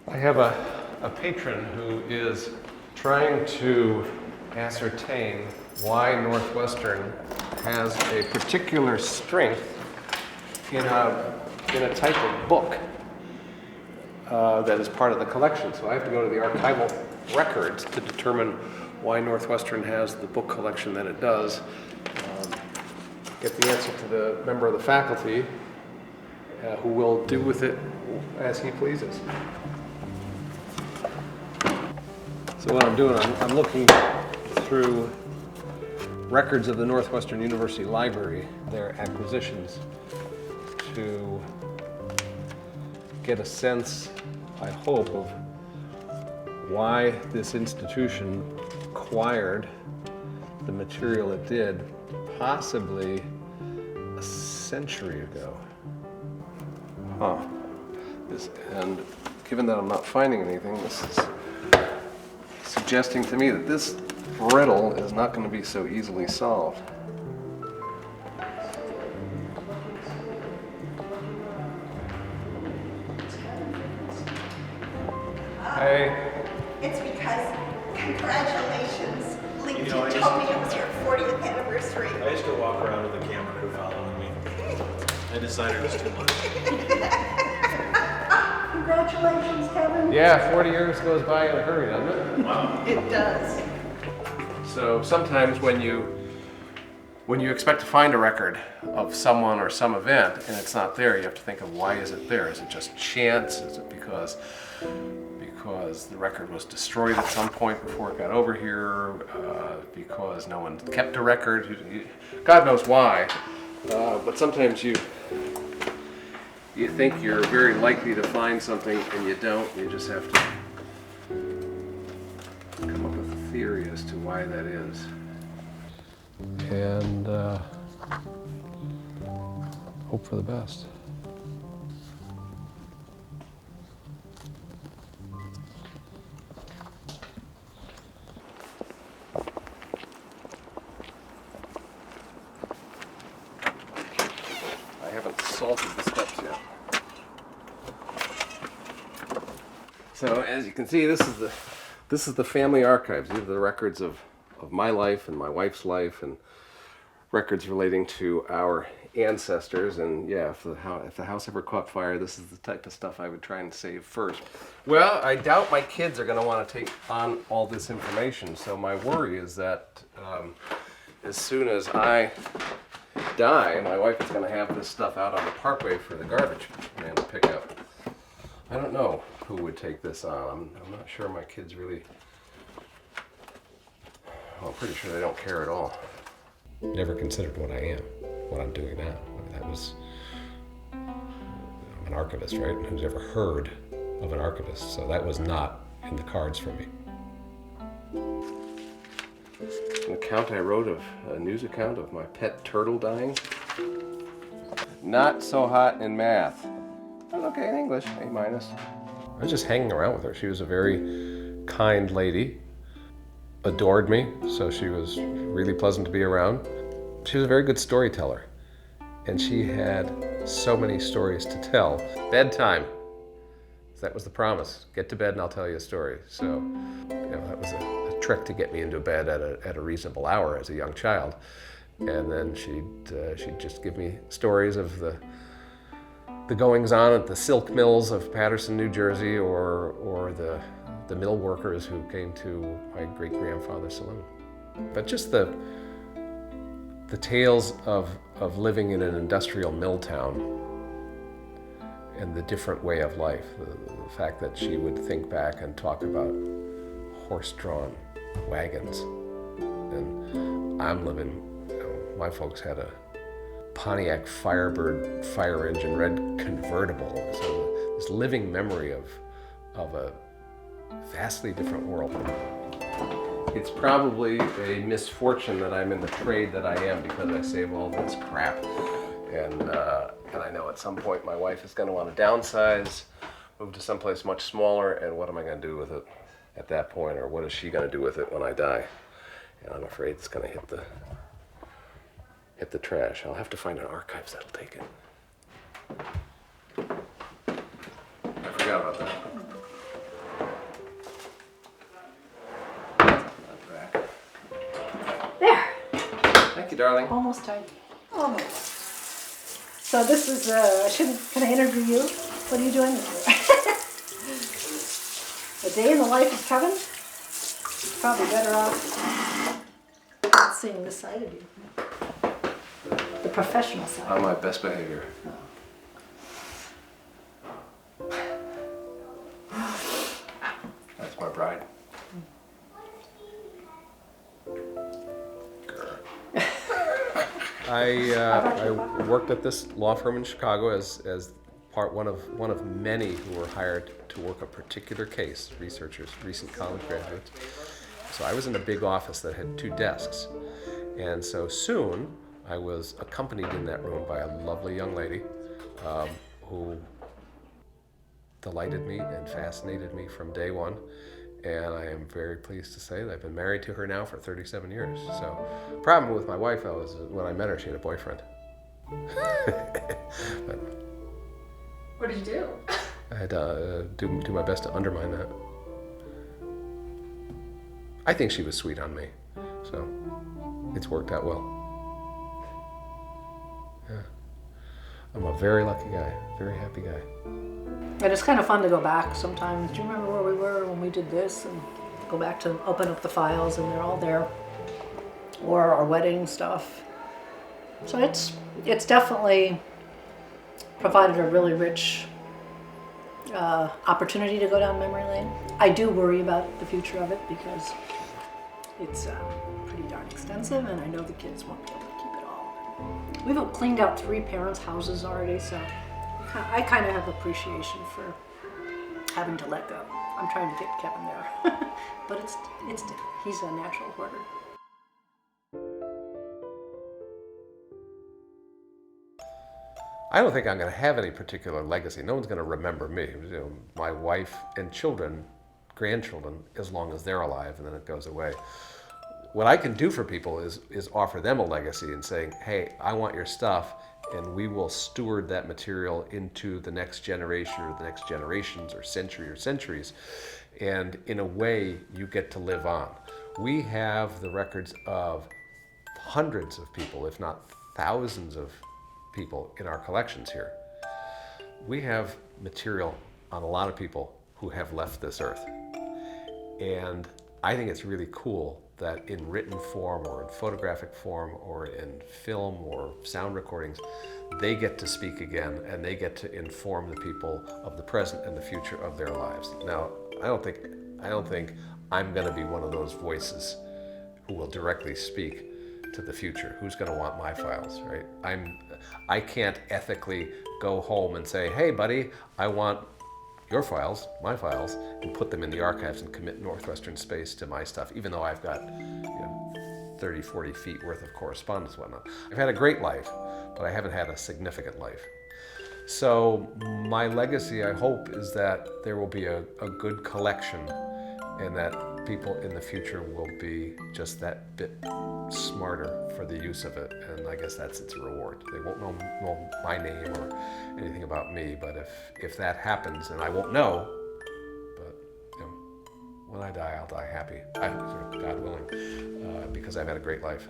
I have a patron who is trying to ascertain why Northwestern has a particular strength in a type of book that is part of the collection. So I have to go to the archival records to determine why Northwestern has the book collection that it does. Get the answer to the member of the faculty who will do with it as he pleases. So what I'm doing, I'm looking through records of the Northwestern University Library, their acquisitions, to get a sense, I hope, of why this institution acquired the material it did, possibly a century ago. And given that I'm not finding anything, this is suggesting to me that this riddle is not going to be so easily solved. Hey. It's because, congratulations, LinkedIn told me it was your 40th anniversary. I used to walk around with a camera crew following me. I decided it was too much. Congratulations, Kevin. Yeah, 40 years goes by in a hurry, doesn't it? Wow. It does. So sometimes when you expect to find a record of someone or some event and it's not there, you have to think of why is it there? Is it just chance? Is it because the record was destroyed at some point before it got over here? Because no one kept a record? God knows why. But sometimes you think you're very likely to find something and you don't. You just have to come up with a theory as to why that is. And hope for the best. I haven't salted the steps yet. So as you can see, this is the family archives. These are the records of my life and my wife's life, and records relating to our ancestors. And yeah, if the house ever caught fire, this is the type of stuff I would try and save first. Well, I doubt my kids are going to want to take on all this information, so my worry is that as soon as I die, my wife is going to have this stuff out on the parkway for the garbage man to pick up. I don't know who would take this on. I'm not sure my kids really... Well, I'm pretty sure they don't care at all. Never considered what I am, what I'm doing now. I mean, that was... I'm an archivist, right? Who's ever heard of an archivist? So that was not in the cards for me. An account I wrote of, a news account of my pet turtle dying. Not so hot in math. But okay in English, A-. I was just hanging around with her. She was a very kind lady, adored me, so she was really pleasant to be around. She was a very good storyteller, and she had so many stories to tell. Bedtime. That was the promise. Get to bed and I'll tell you a story. So, that was a trick to get me into bed at a reasonable hour as a young child. And then she'd just give me stories of the goings on at the silk mills of Paterson, New Jersey, or the mill workers who came to my great-grandfather's saloon. But just the tales of living in an industrial mill town and the different way of life, the fact that she would think back and talk about horse-drawn wagons. And I'm living, my folks had a Pontiac Firebird fire engine red convertible. So this living memory of a vastly different world. It's probably a misfortune that I'm in the trade that I am, because I save all this crap. And I know at some point my wife is going to want to downsize, move to someplace much smaller, and what am I going to do with it at that point, or what is she going to do with it when I die? And I'm afraid it's going to hit the trash. I'll have to find an archives that'll take it. I forgot about that. darling? Almost time. Almost. So this is, can I interview you? What are you doing here? A day in the life of Kevin? Probably better off seeing this side of you. The professional side. On my best behavior. That's my bride. I worked at this law firm in Chicago as one of many who were hired to work a particular case, researchers, recent college graduates. So I was in a big office that had 2 desks. And so soon I was accompanied in that room by a lovely young lady who delighted me and fascinated me from day one. And I am very pleased to say that I've been married to her now for 37 years. So the problem with my wife, though, is when I met her, she had a boyfriend. But What did you do? I had to do my best to undermine that. I think she was sweet on me, so it's worked out well. Yeah. I'm a very lucky guy, very happy guy. And it's kind of fun to go back sometimes. Do you remember where we were when we did this? And go back to open up the files and they're all there. Or our wedding stuff. So it's definitely provided a really rich opportunity to go down memory lane. I do worry about the future of it because it's pretty darn extensive and I know the kids won't be able to keep it all. We've cleaned out 3 parents' houses already, so I kind of have appreciation for having to let go. I'm trying to get Kevin there, but he's a natural hoarder. I don't think I'm going to have any particular legacy. No one's going to remember me. You know, my wife and children, grandchildren, as long as they're alive, and then it goes away. What I can do for people is offer them a legacy and saying, hey, I want your stuff, and we will steward that material into the next generation or the next generations or centuries. And in a way, you get to live on. We have the records of hundreds of people, if not thousands of people in our collections here. We have material on a lot of people who have left this earth. And I think it's really cool that in written form or in photographic form or in film or sound recordings, they get to speak again and they get to inform the people of the present and the future of their lives. Now, I don't think I'm going to be one of those voices who will directly speak to the future. Who's going to want my files, right? I can't ethically go home and say, hey, buddy, I want your files, my files, and put them in the archives and commit Northwestern space to my stuff, even though I've got 30, 40 feet worth of correspondence and whatnot. I've had a great life, but I haven't had a significant life. So my legacy, I hope, is that there will be a good collection and that people in the future will be just that bit smarter for the use of it, and I guess that's its reward. They won't know my name or anything about me, but if that happens, and I won't know, but when I die, I'll die happy, God willing, because I've had a great life.